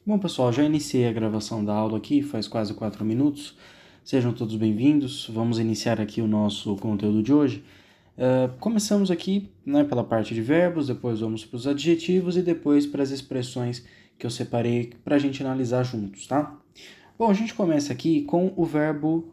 Bom, pessoal, já iniciei a gravação da aula aqui, faz quase 4 minutos. Sejam todos bem-vindos. Vamos iniciar aqui o nosso conteúdo de hoje. Começamos aqui, pela parte de verbos, depois vamos para os adjetivos e depois para as expressões que eu separei para a gente analisar juntos, tá? Bom, a gente começa aqui com o verbo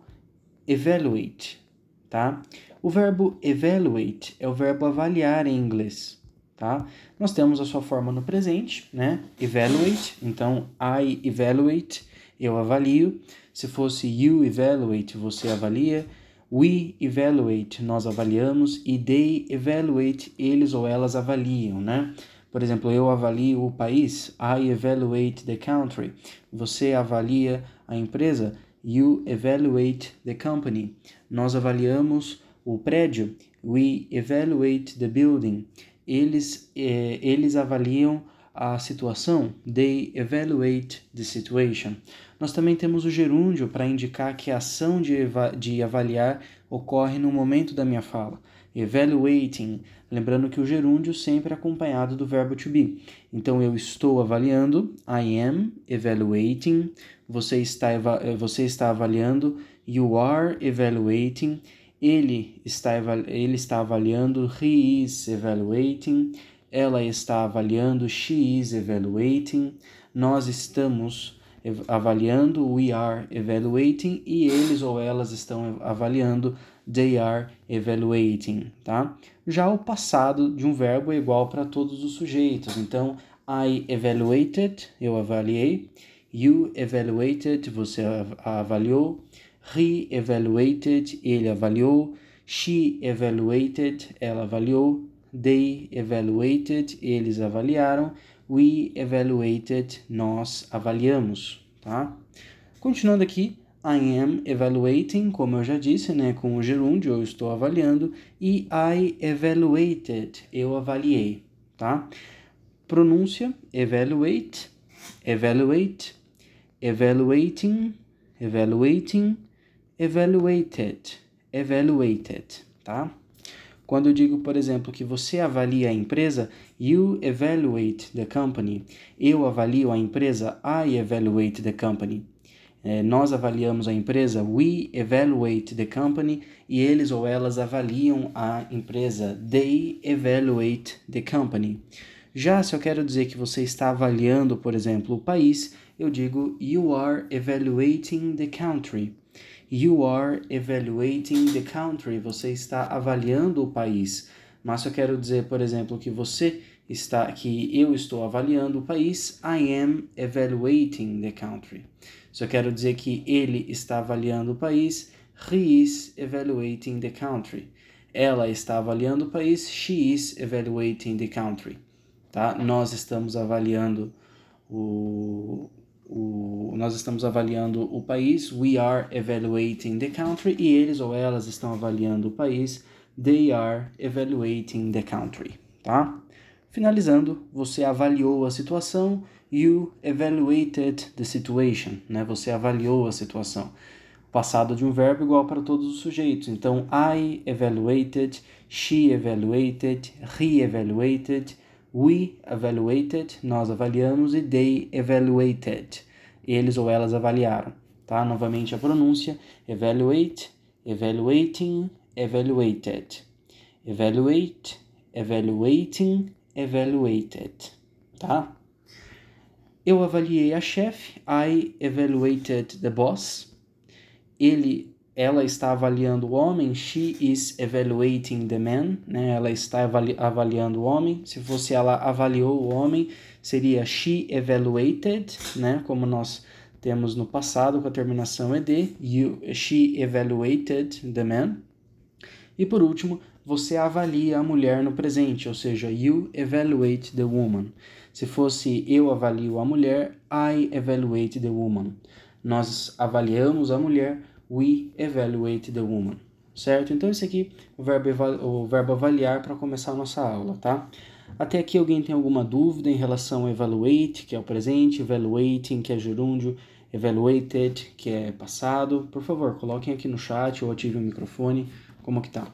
evaluate, tá? O verbo evaluate é o verbo avaliar em inglês, tá? Nós temos a sua forma no presente, né? Evaluate, então I evaluate, eu avalio. Se fosse you evaluate, você avalia. We evaluate, nós avaliamos. E they evaluate, eles ou elas avaliam, né? Por exemplo, eu avalio o país, I evaluate the country. Você avalia a empresa, you evaluate the company. Nós avaliamos o prédio, we evaluate the building. Eles avaliam a situação, they evaluate the situation. Nós também temos o gerúndio para indicar que a ação de avaliar ocorre no momento da minha fala. Evaluating, lembrando que o gerúndio sempre é acompanhado do verbo to be. Então, eu estou avaliando, I am evaluating, você está avaliando, you are evaluating, ele está avaliando, he is evaluating, ela está avaliando, she is evaluating, nós estamos avaliando, we are evaluating, e eles ou elas estão avaliando, they are evaluating, tá? Já o passado de um verbo é igual para todos os sujeitos, então, I evaluated, eu avaliei, you evaluated, você avaliou, he evaluated, ele avaliou, she evaluated, ela avaliou, they evaluated, eles avaliaram, we evaluated, nós avaliamos, tá? Continuando aqui, I am evaluating, como eu já disse, com o gerúndio, eu estou avaliando, e I evaluated, eu avaliei, tá? Pronúncia, evaluate, evaluate, evaluating, evaluating, evaluated, evaluated, tá? Quando eu digo, por exemplo, que você avalia a empresa, you evaluate the company. Eu avalio a empresa, I evaluate the company. Nós avaliamos a empresa, we evaluate the company. E eles ou elas avaliam a empresa, they evaluate the company. Já se eu quero dizer que você está avaliando, por exemplo, o país, eu digo, you are evaluating the country. You are evaluating the country. Você está avaliando o país. Mas se eu quero dizer, por exemplo, que eu estou avaliando o país, I am evaluating the country. Se eu quero dizer que ele está avaliando o país, he is evaluating the country. Ela está avaliando o país, she is evaluating the country. Tá? Nós estamos avaliando o país, we are evaluating the country, e eles ou elas estão avaliando o país, they are evaluating the country, tá? Finalizando, você avaliou a situação, you evaluated the situation, Você avaliou a situação. Passado de um verbo igual para todos os sujeitos. Então, I evaluated, she evaluated, he evaluated, we evaluated, nós avaliamos, e they evaluated, eles ou elas avaliaram, tá? Novamente a pronúncia, evaluate, evaluating, evaluated, evaluate, evaluating, evaluated, tá? Eu avaliei a chefe, I evaluated the boss. Ela está avaliando o homem, she is evaluating the man, Ela está avaliando o homem. Se fosse ela avaliou o homem, seria she evaluated, Como nós temos no passado com a terminação ed, she evaluated the man. E por último, você avalia a mulher no presente, ou seja, you evaluate the woman. Se fosse eu avalio a mulher, I evaluate the woman. Nós avaliamos a mulher, we evaluate the woman, certo? Então esse aqui é o verbo avaliar para começar a nossa aula, tá? Até aqui alguém tem alguma dúvida em relação a evaluate, que é o presente, evaluating, que é gerúndio, evaluated, que é passado? Por favor, coloquem aqui no chat ou ativem o microfone, como que tá?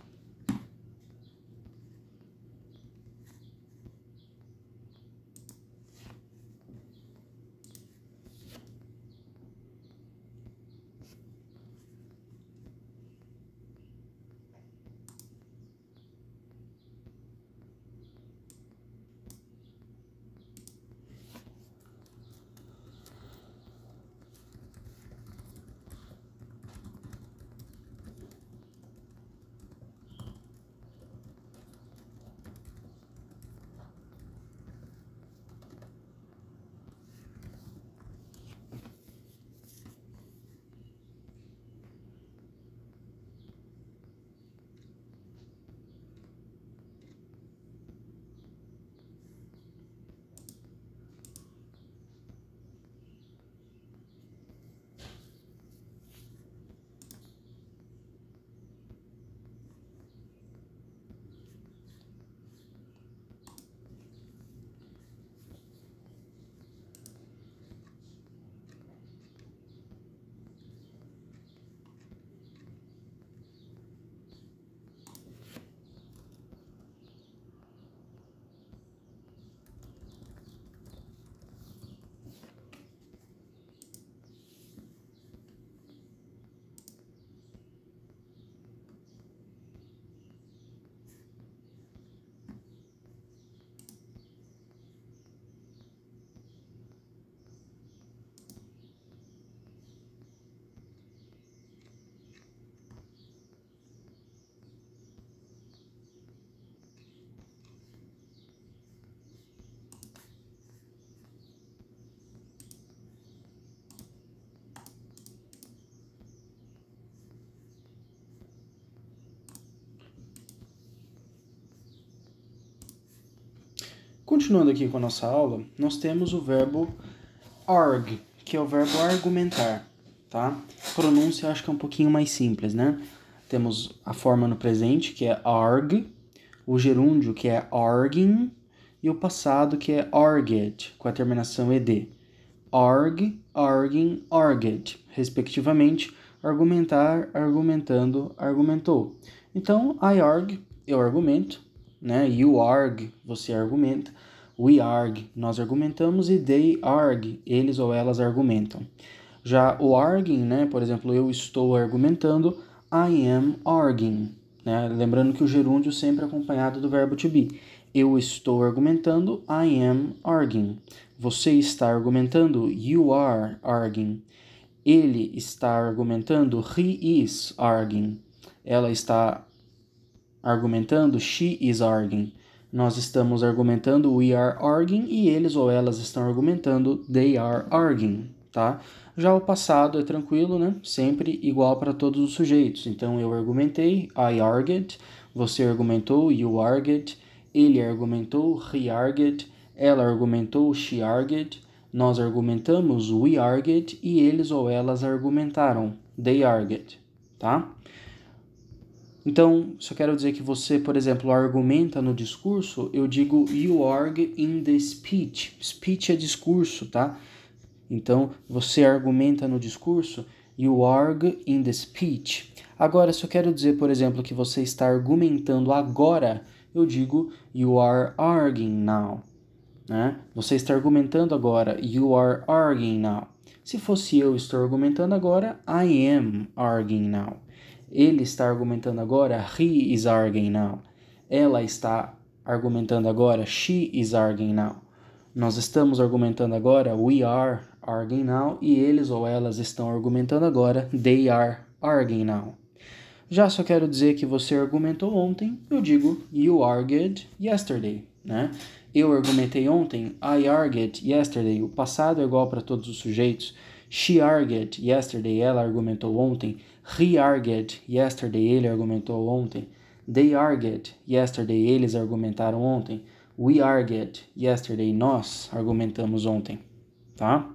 continuando aqui com a nossa aula, nós temos o verbo arg, que é o verbo argumentar, tá? Pronúncia eu acho que é um pouquinho mais simples, né? Temos a forma no presente, que é arg, o gerúndio, que é arguing, e o passado, que é arged, com a terminação ed. Arg, arguing, arged, respectivamente, argumentar, argumentando, argumentou. Então, I arg, eu argumento, né? You arg, você argumenta. We arg, nós argumentamos. E they arg, eles ou elas argumentam. Já o arguing, né? Por exemplo, eu estou argumentando. I am arguing, né? Lembrando que o gerúndio sempre é acompanhado do verbo to be. Eu estou argumentando. I am arguing. Você está argumentando. You are arguing. Ele está argumentando. He is arguing. Ela está argumentando. She is arguing. Nós estamos argumentando. We are arguing. E eles ou elas estão argumentando. They are arguing, tá? Já o passado é tranquilo, né? Sempre igual para todos os sujeitos. Então, eu argumentei. I argued. Você argumentou. You argued. Ele argumentou. He argued. Ela argumentou. She argued. Nós argumentamos. We argued. E eles ou elas argumentaram. They argued, tá? Então, se eu quero dizer que você, por exemplo, argumenta no discurso, eu digo you argue in the speech. Speech é discurso, tá? Então, você argumenta no discurso, you argue in the speech. Agora, se eu quero dizer, por exemplo, que você está argumentando agora, eu digo you are arguing now, né? Você está argumentando agora, you are arguing now. Se fosse eu estou argumentando agora, I am arguing now. Ele está argumentando agora, he is arguing now. Ela está argumentando agora, she is arguing now. Nós estamos argumentando agora, we are arguing now. E eles ou elas estão argumentando agora, they are arguing now. Já se eu quero dizer que você argumentou ontem, eu digo you argued yesterday, né? Eu argumentei ontem, I argued yesterday. O passado é igual para todos os sujeitos. She argued yesterday, ela argumentou ontem. He argued yesterday, ele argumentou ontem. They argued yesterday, eles argumentaram ontem. We argued yesterday, nós argumentamos ontem, tá?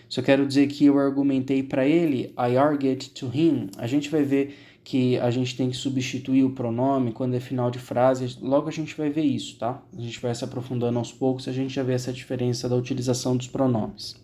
Se eu quero dizer que eu argumentei para ele, I argued to him, a gente vai ver que a gente tem que substituir o pronome quando é final de frase, logo a gente vai ver isso, tá? A gente vai se aprofundando aos poucos, a gente já vê essa diferença da utilização dos pronomes.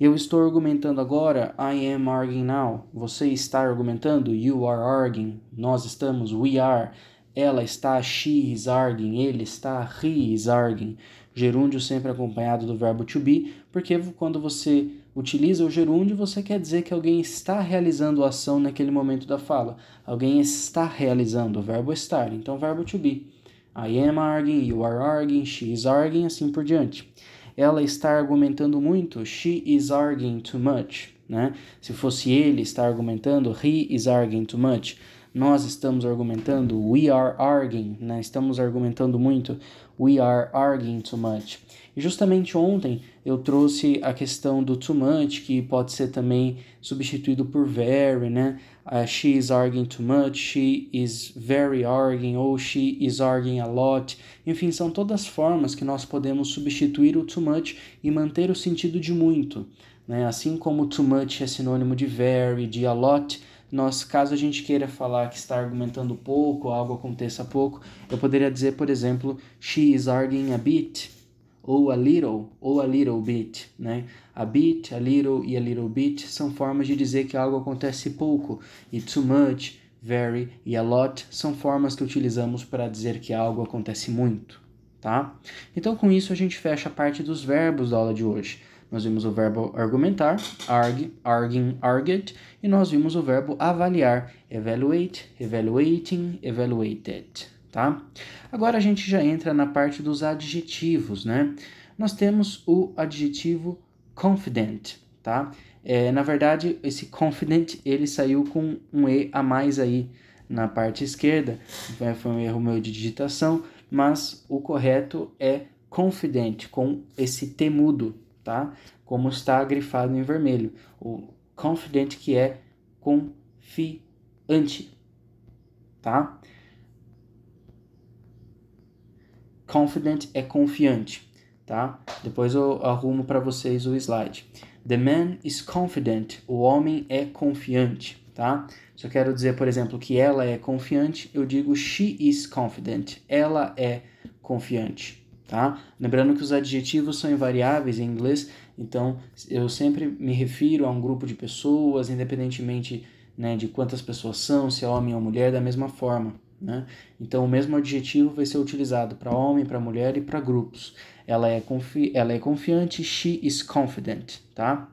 Eu estou argumentando agora, I am arguing now. Você está argumentando, you are arguing. Nós estamos, we are. Ela está, she is arguing. Ele está, he is arguing. Gerúndio sempre acompanhado do verbo to be, porque quando você utiliza o gerúndio, você quer dizer que alguém está realizando a ação naquele momento da fala. Alguém está realizando, o verbo estar. Então, verbo to be. I am arguing, you are arguing, she is arguing, assim por diante. Ela está argumentando muito, she is arguing too much, né? Se fosse ele está argumentando, he is arguing too much. Nós estamos argumentando, we are arguing, né? Estamos argumentando muito, we are arguing too much. E justamente ontem eu trouxe a questão do too much, que pode ser também substituído por very, né? She is arguing too much, she is very arguing, ou she is arguing a lot. Enfim, são todas formas que nós podemos substituir o too much e manter o sentido de muito, né? Assim como too much é sinônimo de very, de a lot, nós, caso a gente queira falar que está argumentando pouco, algo aconteça pouco, eu poderia dizer, por exemplo, she is arguing a bit, ou a little bit, né? A bit, a little e a little bit são formas de dizer que algo acontece pouco, e too much, very e a lot são formas que utilizamos para dizer que algo acontece muito, tá? Então, com isso, a gente fecha a parte dos verbos da aula de hoje. Nós vimos o verbo argumentar, arg, arguing, argued, e nós vimos o verbo avaliar, evaluate, evaluating, evaluated, tá? Agora a gente já entra na parte dos adjetivos, né? Nós temos o adjetivo confident, tá? Na verdade, esse confident, ele saiu com um E a mais aí na parte esquerda, foi um erro meu de digitação, mas o correto é confident, com esse T mudo, tá? Como está grifado em vermelho. O confident, que é confiante, tá? Confident é confiante. tá? Depois eu arrumo para vocês o slide. The man is confident. O homem é confiante, tá? Se eu quero dizer, por exemplo, que ela é confiante, eu digo she is confident. Ela é confiante, tá? Lembrando que os adjetivos são invariáveis em inglês, então eu sempre me refiro a um grupo de pessoas, independentemente, né, de quantas pessoas são, se é homem ou mulher, da mesma forma, né? Então o mesmo adjetivo vai ser utilizado para homem, para mulher e para grupos. Ela é confiante, she is confident, tá?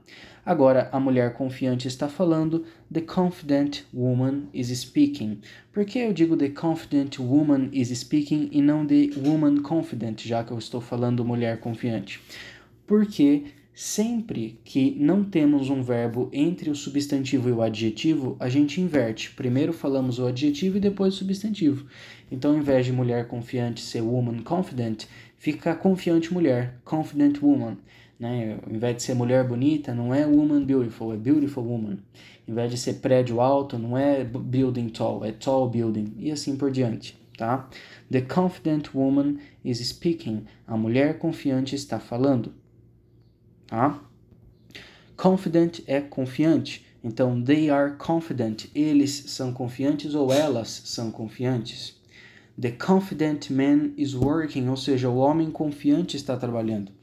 Agora, a mulher confiante está falando, the confident woman is speaking. Por que eu digo the confident woman is speaking e não the woman confident, já que eu estou falando mulher confiante? Porque sempre que não temos um verbo entre o substantivo e o adjetivo, a gente inverte. Primeiro falamos o adjetivo e depois o substantivo. Então, ao invés de mulher confiante ser woman confident, fica confiante mulher, confident woman. Né? Ao invés de ser mulher bonita, não é woman beautiful, é beautiful woman. Ao invés de ser prédio alto, não é building tall, é tall building. E assim por diante, tá? The confident woman is speaking. A mulher confiante está falando. Tá? Confident é confiante. Então, they are confident. Eles são confiantes ou elas são confiantes. The confident man is working, ou seja, o homem confiante está trabalhando.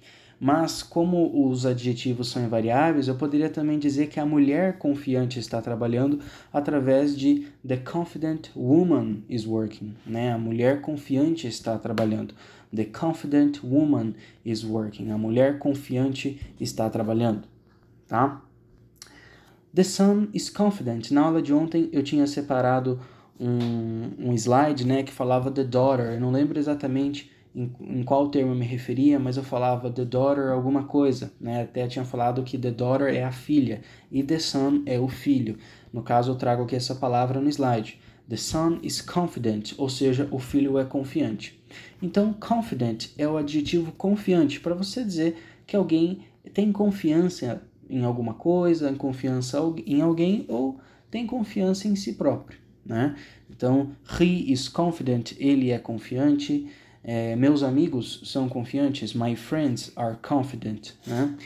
Mas, como os adjetivos são invariáveis, eu poderia também dizer que a mulher confiante está trabalhando através de the confident woman is working, né? A mulher confiante está trabalhando. The confident woman is working. A mulher confiante está trabalhando, tá? The son is confident. Na aula de ontem eu tinha separado um slide, né, que falava the daughter. Eu não lembro exatamente em qual termo eu me referia, mas eu falava the daughter alguma coisa, né? Até tinha falado que the daughter é a filha e the son é o filho. No caso, eu trago aqui essa palavra no slide. The son is confident, ou seja, o filho é confiante. Então, confident é o adjetivo confiante para você dizer que alguém tem confiança em alguma coisa, em confiança em alguém ou tem confiança em si próprio, né? Então, he is confident, ele é confiante. Meus amigos são confiantes, my friends are confident, né?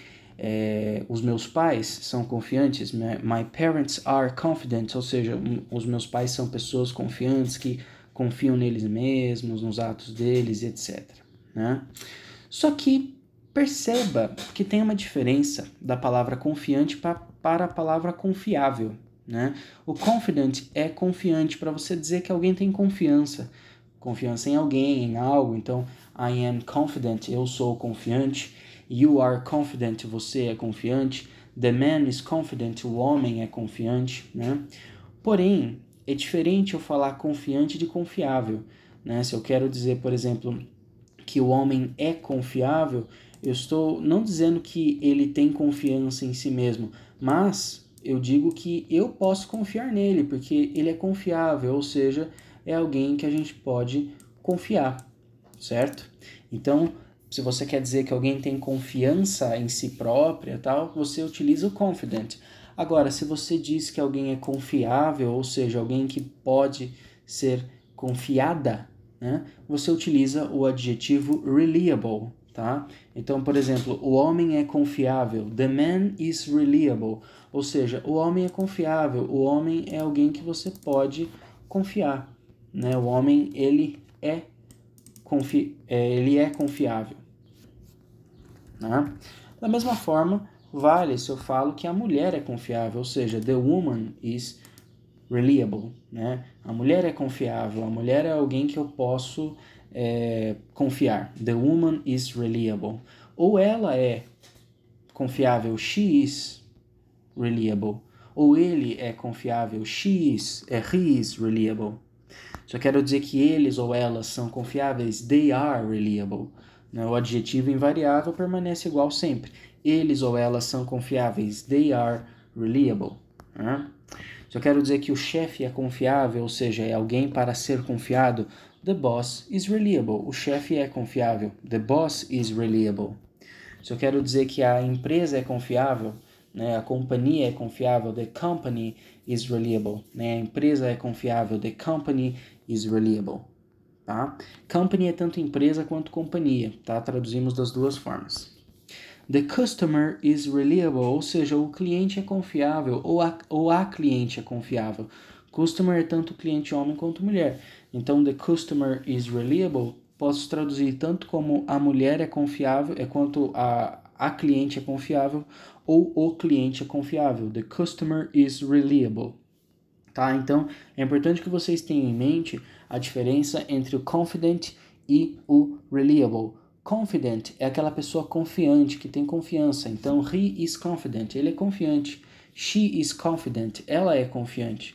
Os meus pais são confiantes, my parents are confident, ou seja, os meus pais são pessoas confiantes que confiam neles mesmos, nos atos deles, etc. Né? Só que perceba que tem uma diferença da palavra confiante para a palavra confiável. Né? O confident é confiante para você dizer que alguém tem confiança em alguém, em algo. Então, I am confident, eu sou confiante. You are confident, você é confiante. The man is confident, o homem é confiante, né? Porém, é diferente eu falar confiante de confiável, né? Se eu quero dizer, por exemplo, que o homem é confiável, eu estou não dizendo que ele tem confiança em si mesmo, mas eu digo que eu posso confiar nele, porque ele é confiável, ou seja, é alguém que a gente pode confiar, certo? Então, se você quer dizer que alguém tem confiança em si própria, tal, você utiliza o confident. Agora, se você diz que alguém é confiável, ou seja, alguém que pode ser confiada, né, você utiliza o adjetivo reliable, tá? Então, por exemplo, o homem é confiável. The man is reliable. Ou seja, o homem é confiável. O homem é alguém que você pode confiar, né? O homem, ele é confiável, né? Da mesma forma, vale se eu falo que a mulher é confiável, ou seja, the woman is reliable, né? A mulher é confiável, a mulher é alguém que eu posso confiar. The woman is reliable. Ou ela é confiável, she is reliable. Ou ele é confiável, he is reliable. Só quero dizer que eles ou elas são confiáveis, they are reliable. O adjetivo invariável permanece igual sempre. Eles ou elas são confiáveis, they are reliable. Só quero dizer que o chefe é confiável, ou seja, é alguém para ser confiado. The boss is reliable. O chefe é confiável. The boss is reliable. Só quero dizer que a empresa é confiável, né? A companhia é confiável. The company is reliable. Né? A empresa é confiável. The company is reliable. tá? Company é tanto empresa quanto companhia, tá? Traduzimos das duas formas. The customer is reliable, ou seja, o cliente é confiável, ou a cliente é confiável. Customer é tanto cliente homem quanto mulher. Então, the customer is reliable, posso traduzir tanto como a mulher é confiável, quanto a cliente é confiável, ou o cliente é confiável. The customer is reliable. Tá? Então, é importante que vocês tenham em mente a diferença entre o confident e o reliable. Confident é aquela pessoa confiante, que tem confiança. Então, he is confident, ele é confiante. She is confident, ela é confiante.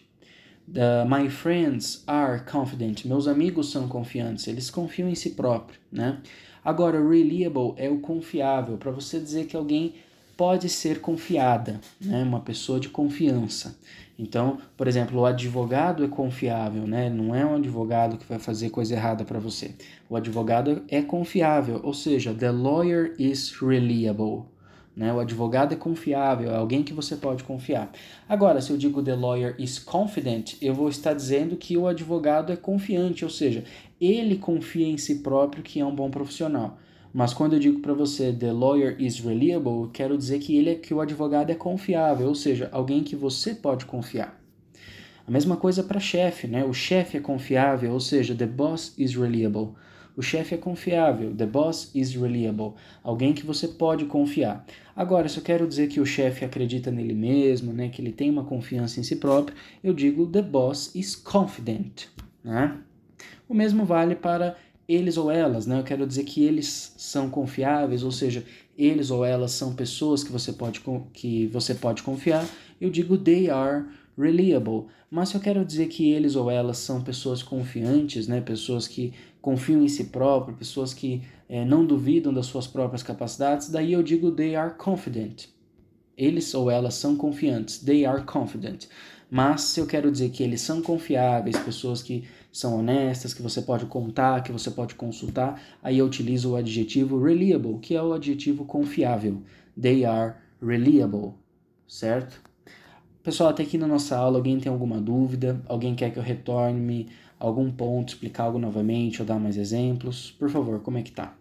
My friends are confident, meus amigos são confiantes, eles confiam em si próprio, né? Agora, reliable é o confiável, para você dizer que alguém pode ser confiada, né? Uma pessoa de confiança. Então, por exemplo, o advogado é confiável, né? Não é um advogado que vai fazer coisa errada para você. O advogado é confiável, ou seja, the lawyer is reliable. Né? O advogado é confiável, é alguém que você pode confiar. Agora, se eu digo the lawyer is confident, eu vou estar dizendo que o advogado é confiante, ou seja, ele confia em si próprio que é um bom profissional. Mas quando eu digo para você the lawyer is reliable, eu quero dizer que o advogado é confiável, ou seja, alguém que você pode confiar. A mesma coisa para chefe, né? O chefe é confiável, ou seja, the boss is reliable. O chefe é confiável, the boss is reliable. Alguém que você pode confiar. Agora, se eu quero dizer que o chefe acredita nele mesmo, né? Que ele tem uma confiança em si próprio, eu digo the boss is confident, né? O mesmo vale para eles ou elas, né? Eu quero dizer que eles são confiáveis, ou seja, eles ou elas são pessoas que você pode confiar. Eu digo they are reliable. Mas se eu quero dizer que eles ou elas são pessoas confiantes, né? Pessoas que confiam em si próprias, pessoas que não duvidam das suas próprias capacidades, daí eu digo they are confident. Eles ou elas são confiantes, they are confident. Mas se eu quero dizer que eles são confiáveis, pessoas que são honestas, que você pode contar, que você pode consultar, aí eu utilizo o adjetivo reliable, que é o adjetivo confiável. They are reliable, certo? Pessoal, até aqui na nossa aula, alguém tem alguma dúvida? Alguém quer que eu retorne algum ponto, explicar algo novamente ou dar mais exemplos? Por favor, como é que tá?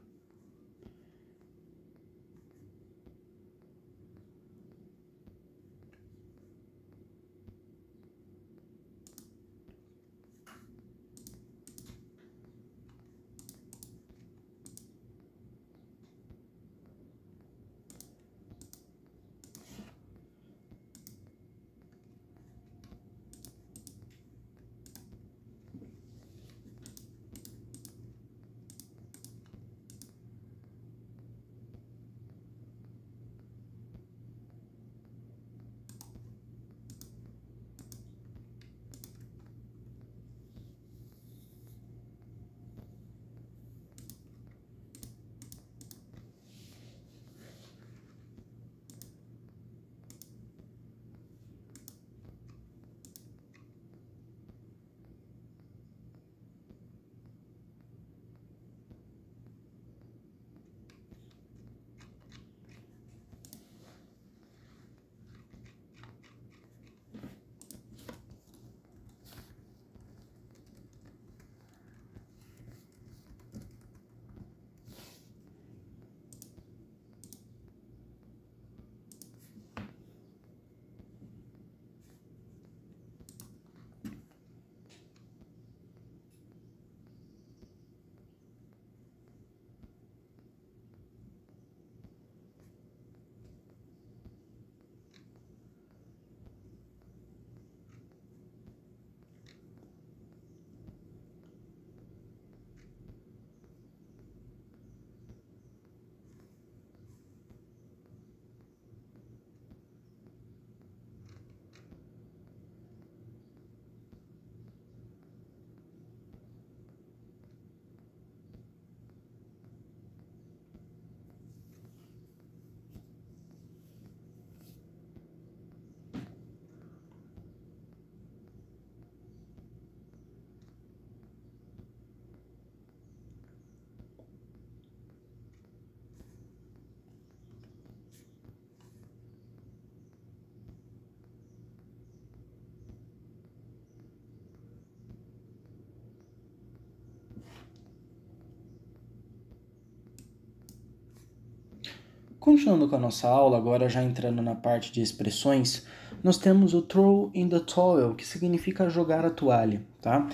Continuando com a nossa aula, agora já entrando na parte de expressões, nós temos o throw in the towel, que significa jogar a toalha, tá?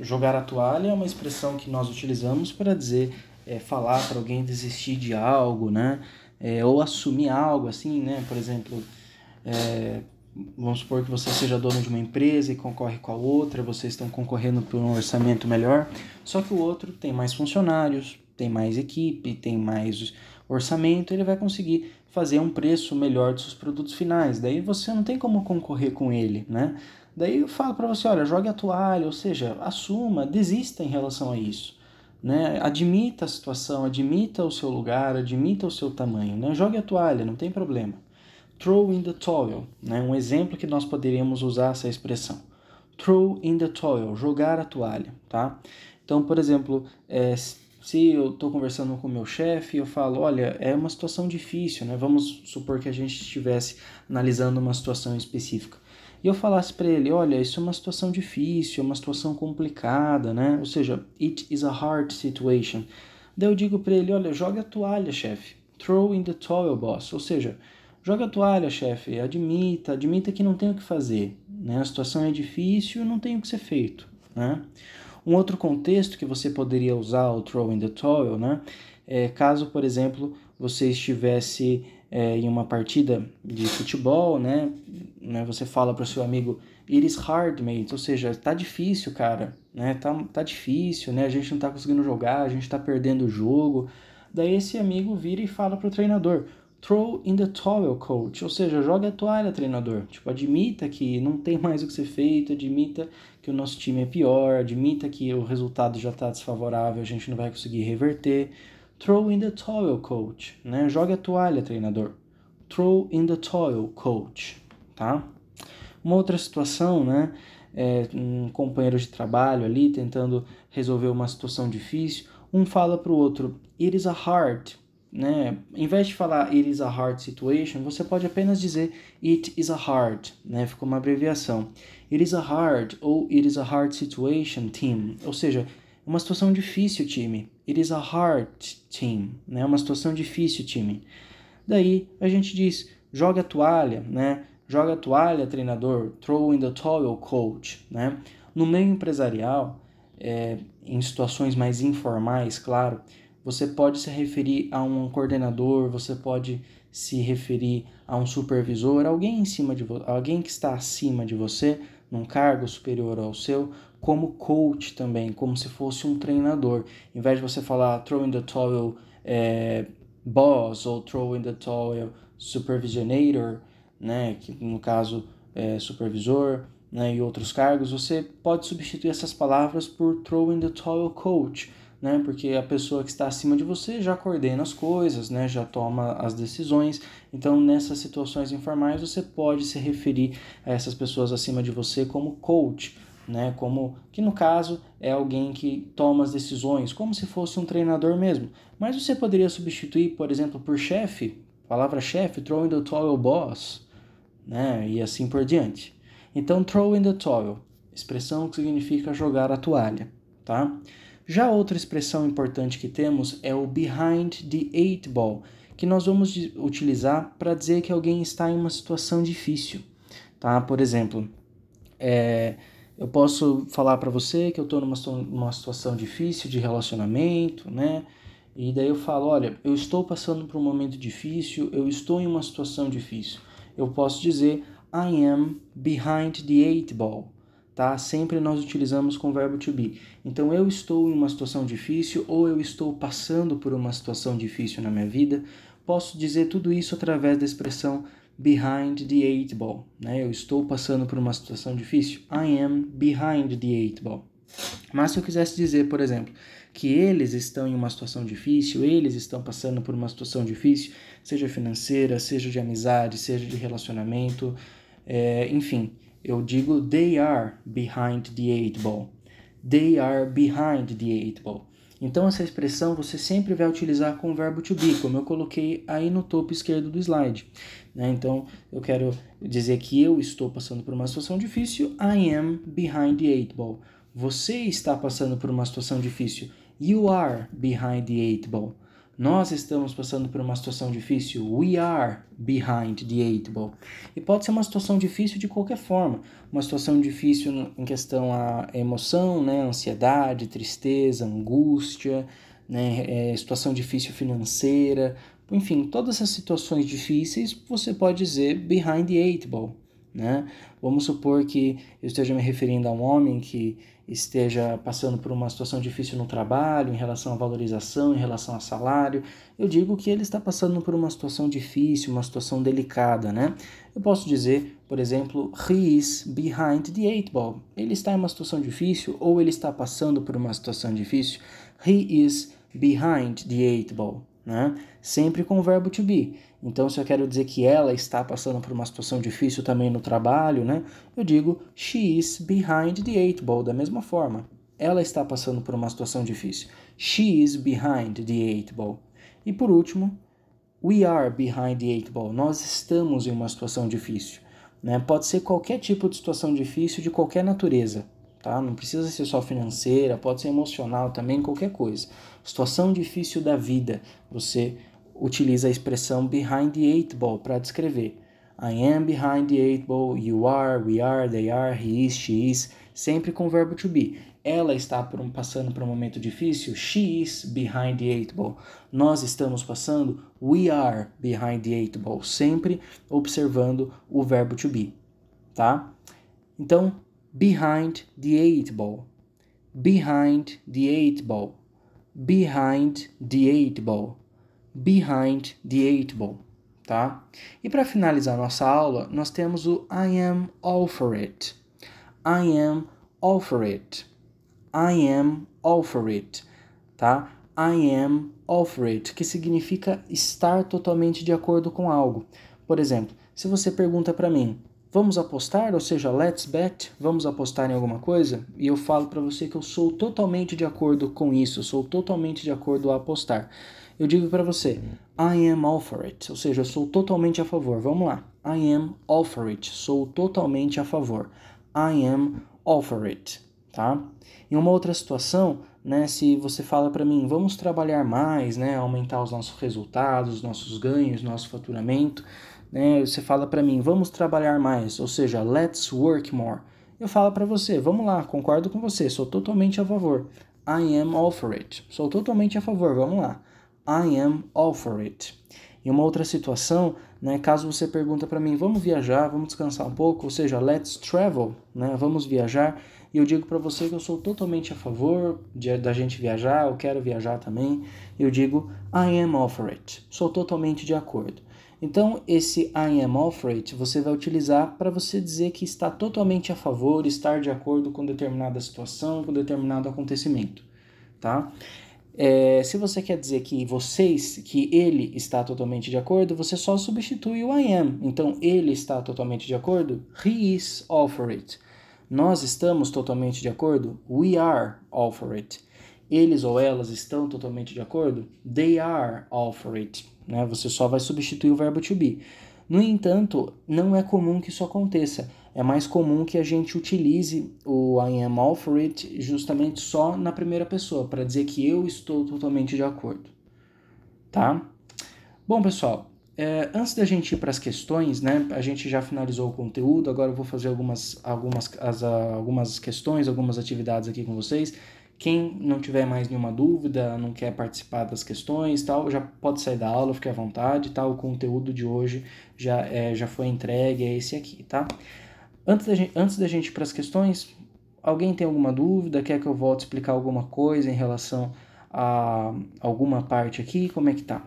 Jogar a toalha é uma expressão que nós utilizamos para dizer, falar para alguém desistir de algo, né? Ou assumir algo, assim, né? Por exemplo, vamos supor que você seja dono de uma empresa e concorre com a outra, vocês estão concorrendo por um orçamento melhor, só que o outro tem mais funcionários, tem mais equipe, tem mais orçamento, ele vai conseguir fazer um preço melhor dos seus produtos finais. Daí você não tem como concorrer com ele, né? Daí eu falo para você, olha, jogue a toalha, ou seja, assuma, desista em relação a isso, né? Admita a situação, admita o seu lugar, admita o seu tamanho, né? Jogue a toalha, não tem problema. Throw in the towel, né? Um exemplo que nós poderíamos usar essa expressão. Throw in the towel, jogar a toalha, tá? Então, por exemplo, se eu estou conversando com o meu chefe, eu falo, olha, é uma situação difícil, né? Vamos supor que a gente estivesse analisando uma situação específica. E eu falasse para ele, olha, isso é uma situação difícil, é uma situação complicada, né? Ou seja, it is a hard situation. Daí eu digo para ele, olha, joga a toalha, chefe. Throw in the towel, boss. Ou seja, joga a toalha, chefe. Admita que não tem o que fazer, né? A situação é difícil e não tem o que ser feito, né? Um outro contexto que você poderia usar o throw in the towel, né? Caso, por exemplo, você estivesse em uma partida de futebol, né? Você fala para o seu amigo, it is hard, mate, ou seja, tá difícil, cara, né? Tá difícil, né? A gente não tá conseguindo jogar, a gente tá perdendo o jogo. Daí esse amigo vira e fala pro treinador, throw in the towel, coach, ou seja, joga a toalha, treinador. Tipo, admita que não tem mais o que ser feito, admita que o nosso time é pior, admita que o resultado já está desfavorável, a gente não vai conseguir reverter. Throw in the towel, coach, né? Joga a toalha, treinador. Throw in the towel, coach, tá? Uma outra situação, né? Um companheiro de trabalho ali tentando resolver uma situação difícil, um fala para o outro, it is a hard, né? Em vez de falar it is a hard situation, você pode apenas dizer it is a hard, né? Ficou uma abreviação. It is a hard ou it is a hard situation, team. Ou seja, é uma situação difícil, time. It is a hard team, né? Uma situação difícil, time. Daí a gente diz, joga a toalha, né? Joga a toalha, treinador. Throw in the towel, coach, né? No meio empresarial, em situações mais informais, claro, você pode se referir a um coordenador, você pode se referir a um supervisor, alguém alguém que está acima de você, num cargo superior ao seu, como coach também, como se fosse um treinador. Em vez de você falar throw in the towel boss ou throw in the towel supervisionator, né, que no caso é supervisor, né, e outros cargos, você pode substituir essas palavras por throw in the towel coach, né, porque a pessoa que está acima de você já coordena as coisas, né, já toma as decisões. Então, nessas situações informais, você pode se referir a essas pessoas acima de você como coach, né, como que no caso é alguém que toma as decisões, como se fosse um treinador mesmo. Mas você poderia substituir, por exemplo, por chefe, palavra chefe, throw in the towel boss, né, e assim por diante. Então, throw in the towel, expressão que significa jogar a toalha, tá? Já outra expressão importante que temos é o behind the eight ball, que nós vamos utilizar para dizer que alguém está em uma situação difícil, tá? Por exemplo, eu posso falar para você que eu estou numa situação difícil de relacionamento, né? E daí eu falo, olha, eu estou passando por um momento difícil, eu estou em uma situação difícil. Eu posso dizer, I am behind the eight ball, tá? Sempre nós utilizamos com o verbo to be. Então, eu estou em uma situação difícil ou eu estou passando por uma situação difícil na minha vida. Posso dizer tudo isso através da expressão behind the eight ball, né? Eu estou passando por uma situação difícil. I am behind the eight ball. Mas se eu quisesse dizer, por exemplo, que eles estão em uma situação difícil, eles estão passando por uma situação difícil, seja financeira, seja de amizade, seja de relacionamento, enfim, eu digo they are behind the eight ball. They are behind the eight ball. Então essa expressão você sempre vai utilizar com o verbo to be, como eu coloquei aí no topo esquerdo do slide, né? Então eu quero dizer que eu estou passando por uma situação difícil, I am behind the eight ball. Você está passando por uma situação difícil. You are behind the eight ball. Nós estamos passando por uma situação difícil. We are behind the eight ball. E pode ser uma situação difícil de qualquer forma. Uma situação difícil em questão à emoção, né? Ansiedade, tristeza, angústia, né? Situação difícil financeira. Enfim, todas essas situações difíceis você pode dizer behind the eight ball. Né? Vamos supor que eu esteja me referindo a um homem que esteja passando por uma situação difícil no trabalho, em relação à valorização, em relação a salário. Eu digo que ele está passando por uma situação difícil, uma situação delicada, né? Eu posso dizer, por exemplo, he is behind the eight ball. Ele está em uma situação difícil ou ele está passando por uma situação difícil. He is behind the eight ball, né? Sempre com o verbo to be. Então, se eu quero dizer que ela está passando por uma situação difícil também no trabalho, né? Eu digo she is behind the eight ball, da mesma forma. Ela está passando por uma situação difícil. She is behind the eight ball. E por último, we are behind the eight ball. Nós estamos em uma situação difícil, né? Pode ser qualquer tipo de situação difícil de qualquer natureza, tá? Não precisa ser só financeira, pode ser emocional também, qualquer coisa. Situação difícil da vida, você utiliza a expressão behind the eight ball para descrever. I am behind the eight ball, you are, we are, they are, he is, she is, sempre com o verbo to be. Ela está passando por um momento difícil, she is behind the eight ball. Nós estamos passando, we are behind the eight ball, sempre observando o verbo to be, tá? Então, behind the eight ball, behind the eight ball, behind the eight ball, behind the eight ball, tá? E para finalizar nossa aula, nós temos o I am all for it. I am all for it. I am all for it, tá? I am all for it, que significa estar totalmente de acordo com algo. Por exemplo, se você pergunta para mim, vamos apostar? Ou seja, let's bet, vamos apostar em alguma coisa? E eu falo para você que eu sou totalmente de acordo com isso, sou totalmente de acordo a apostar. Eu digo para você, I am all for it, ou seja, eu sou totalmente a favor. Vamos lá, I am all for it, sou totalmente a favor. I am all for it, tá? Em uma outra situação, né, se você fala para mim, vamos trabalhar mais, né, aumentar os nossos resultados, os nossos ganhos, nosso faturamento, né, você fala para mim, vamos trabalhar mais, ou seja, let's work more. Eu falo para você, vamos lá, concordo com você, sou totalmente a favor. I am all for it, sou totalmente a favor, vamos lá. I am all for it. Em uma outra situação, né, caso você pergunta para mim, vamos viajar, vamos descansar um pouco, ou seja, let's travel, né, vamos viajar, e eu digo para você que eu sou totalmente a favor da gente viajar, eu quero viajar também, eu digo I am all for it, sou totalmente de acordo. Então, esse I am all for it você vai utilizar para você dizer que está totalmente a favor, estar de acordo com determinada situação, com determinado acontecimento, tá? Se você quer dizer que ele está totalmente de acordo, você só substitui o I am. Então, ele está totalmente de acordo? He is all for it. Nós estamos totalmente de acordo? We are all for it. Eles ou elas estão totalmente de acordo? They are all for it. Né? Você só vai substituir o verbo to be. No entanto, não é comum que isso aconteça. É mais comum que a gente utilize o I am all for it justamente só na primeira pessoa, para dizer que eu estou totalmente de acordo. Tá? Bom, pessoal, antes da gente ir para as questões, né, a gente já finalizou o conteúdo, agora eu vou fazer algumas questões, algumas atividades aqui com vocês. Quem não tiver mais nenhuma dúvida, não quer participar das questões, tal, já pode sair da aula, fique à vontade, tá? O conteúdo de hoje já foi entregue, é esse aqui, tá? Antes da gente ir para as questões, alguém tem alguma dúvida? Quer que eu volte a explicar alguma coisa em relação a alguma parte aqui? Como é que tá?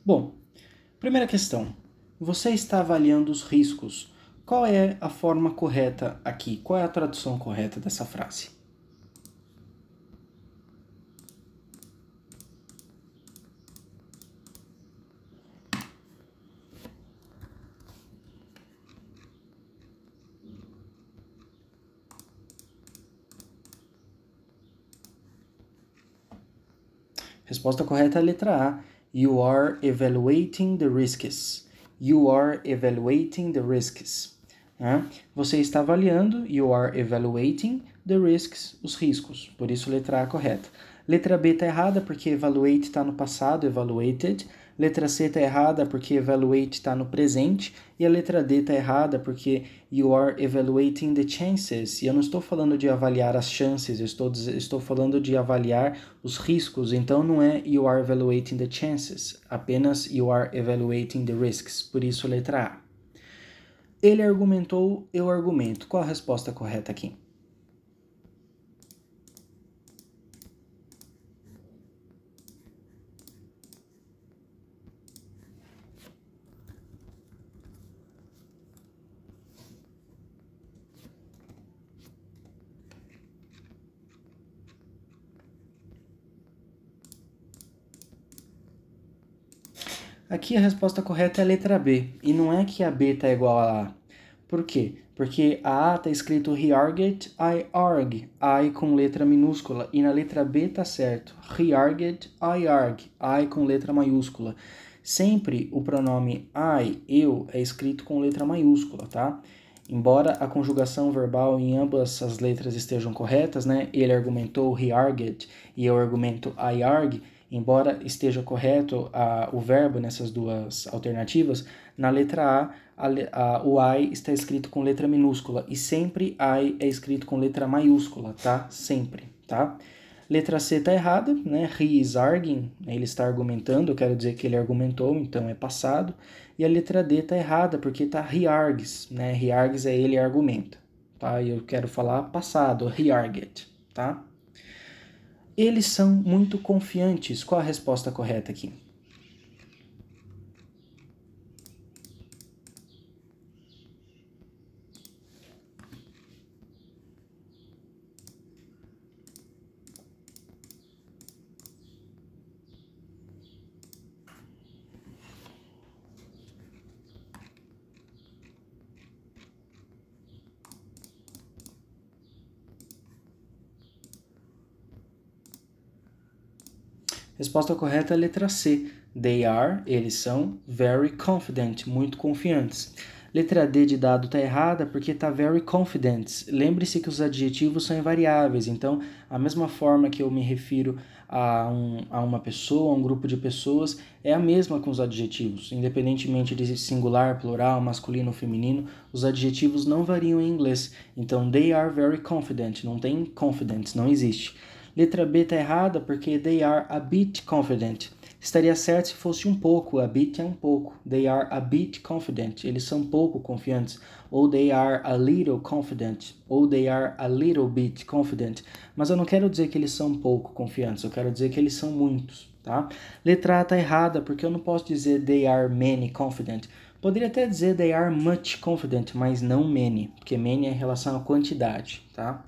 Bom, primeira questão. Você está avaliando os riscos. Qual é a forma correta aqui? Qual é a tradução correta dessa frase? Resposta correta é a letra A. You are evaluating the risks. You are evaluating the risks. Você está avaliando, you are evaluating the risks, os riscos. Por isso, letra A correta. Letra B está errada porque evaluate está no passado, evaluated. Letra C está errada porque evaluate está no presente. E a letra D está errada porque you are evaluating the chances. E eu não estou falando de avaliar as chances, eu estou falando de avaliar os riscos. Então não é you are evaluating the chances, apenas you are evaluating the risks. Por isso, letra A. Ele argumentou, eu argumento. Qual a resposta correta aqui? Aqui a resposta correta é a letra B, e não é que a B está igual a A. Por quê? Porque a A está escrito he argued, I argue, I com letra minúscula, e na letra B está certo, he argued, I argue, I com letra maiúscula. Sempre o pronome I, eu, é escrito com letra maiúscula, tá? Embora a conjugação verbal em ambas as letras estejam corretas, né? Ele argumentou, he argued, e eu argumento, I argue. Embora esteja correto o verbo nessas duas alternativas, na letra A, o I está escrito com letra minúscula e sempre I é escrito com letra maiúscula, tá? Sempre, tá? Letra C está errada, né? He is arguing, ele está argumentando, eu quero dizer que ele argumentou, então é passado. E a letra D está errada, porque está he argues, né? He argues é ele argumenta, tá? E eu quero falar passado, he argued, tá? Eles são muito confiantes. Qual a resposta correta aqui? Resposta correta é a letra C. They are, eles são, very confident, muito confiantes. Letra D de dado está errada porque está very confident. Lembre-se que os adjetivos são invariáveis, então a mesma forma que eu me refiro a uma pessoa, a um grupo de pessoas, é a mesma com os adjetivos. Independentemente de singular, plural, masculino ou feminino, os adjetivos não variam em inglês. Então, they are very confident, não tem confident, não existe. Letra B está errada porque they are a bit confident. Estaria certo se fosse um pouco, a bit é um pouco. They are a bit confident, eles são pouco confiantes. Ou they are a little confident, ou they are a little bit confident. Mas eu não quero dizer que eles são pouco confiantes, eu quero dizer que eles são muitos, tá? Letra A está errada porque eu não posso dizer they are many confident. Poderia até dizer they are much confident, mas não many, porque many é em relação à quantidade, tá?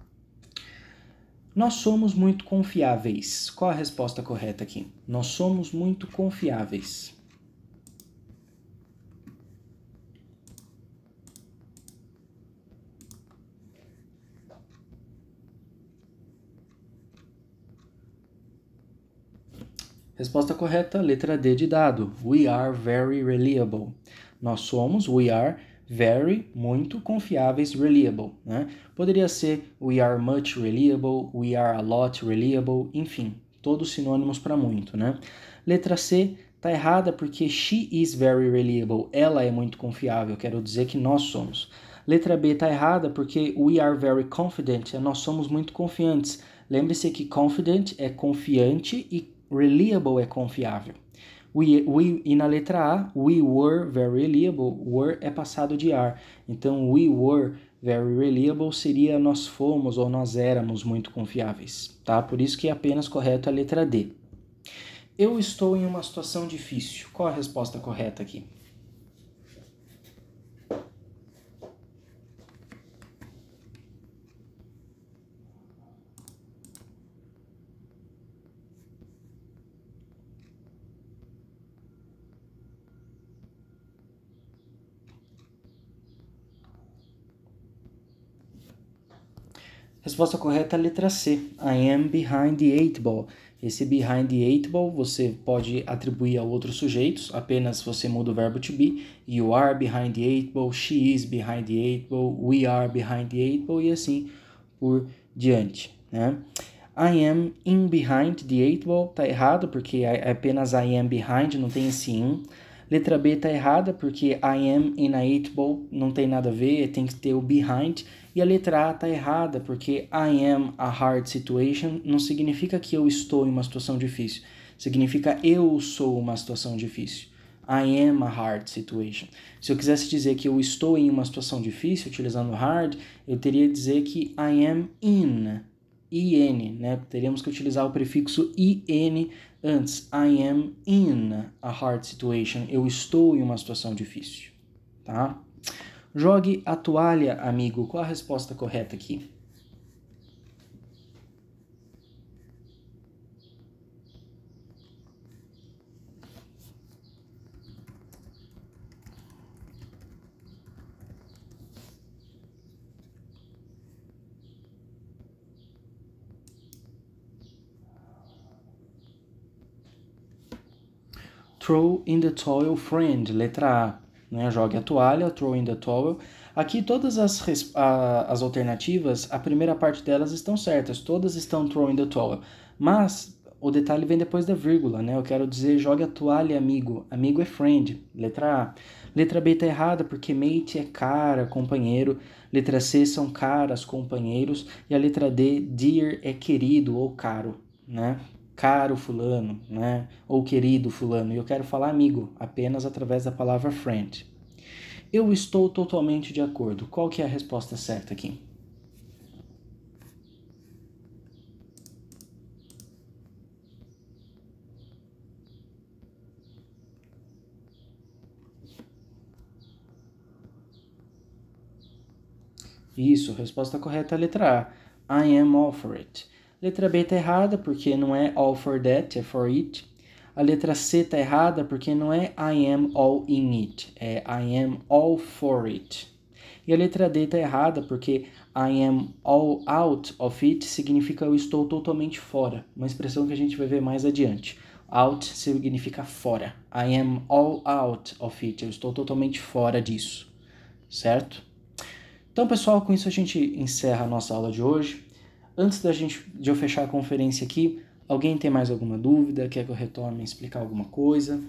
Nós somos muito confiáveis. Qual a resposta correta aqui? Nós somos muito confiáveis. Resposta correta, letra D de dado. We are very reliable. Nós somos, we are very, muito confiáveis, reliable, né? Poderia ser we are much reliable, we are a lot reliable, enfim, todos sinônimos para muito, né? Letra C tá errada porque she is very reliable, ela é muito confiável, quero dizer que nós somos. Letra B tá errada porque we are very confident, nós somos muito confiantes. Lembre-se que confident é confiante e reliable é confiável. E na letra A, we were very reliable, were é passado de are. Então, we were very reliable seria nós fomos ou nós éramos muito confiáveis, tá? Por isso que é apenas correto a letra D. Eu estou em uma situação difícil. Qual a resposta correta aqui? Resposta correta é a letra C. I am behind the eight ball. Esse behind the eight ball você pode atribuir a outros sujeitos, apenas você muda o verbo to be. You are behind the eight ball, she is behind the eight ball, we are behind the eight ball e assim por diante, né? I am in behind the eight ball, tá errado porque é apenas I am behind, não tem esse in. Letra B tá errada porque I am in a eight ball, não tem nada a ver, tem que ter o behind. E a letra A tá errada porque I am a hard situation não significa que eu estou em uma situação difícil, significa eu sou uma situação difícil. I am a hard situation. Se eu quisesse dizer que eu estou em uma situação difícil, utilizando hard, eu teria que dizer que I am in, in, né? Teríamos que utilizar o prefixo in antes. I am in a hard situation. Eu estou em uma situação difícil, tá? Jogue a toalha, amigo. Qual a resposta correta aqui? Throw in the towel, friend. Letra A. Né? Jogue a toalha, throw in the towel. Aqui todas as alternativas, a primeira parte delas estão certas, todas estão throw in the towel, mas o detalhe vem depois da vírgula, né? Eu quero dizer jogue a toalha, amigo. Amigo é friend, letra A. Letra B tá errada porque mate é cara, companheiro. Letra C são caras, companheiros. E a letra D, dear é querido ou caro, né? Caro fulano, né? Ou querido fulano. E eu quero falar amigo, apenas através da palavra friend. Eu estou totalmente de acordo. Qual que é a resposta certa aqui? Isso, resposta correta é a letra A. I am all for it. Letra B está errada porque não é all for that, é for it. A letra C está errada porque não é I am all in it, é I am all for it. E a letra D está errada porque I am all out of it significa eu estou totalmente fora, uma expressão que a gente vai ver mais adiante. Out significa fora. I am all out of it, eu estou totalmente fora disso, certo? Então, pessoal, com isso a gente encerra a nossa aula de hoje. Antes de eu fechar a conferência aqui, alguém tem mais alguma dúvida? Quer que eu retome e explicar alguma coisa?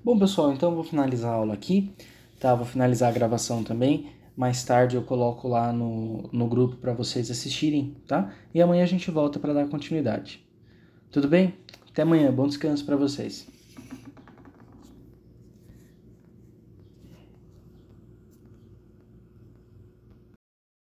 Bom, pessoal, então eu vou finalizar a aula aqui, tá? Vou finalizar a gravação também. Mais tarde eu coloco lá no grupo para vocês assistirem, tá? E amanhã a gente volta para dar continuidade. Tudo bem? Até amanhã. Bom descanso para vocês.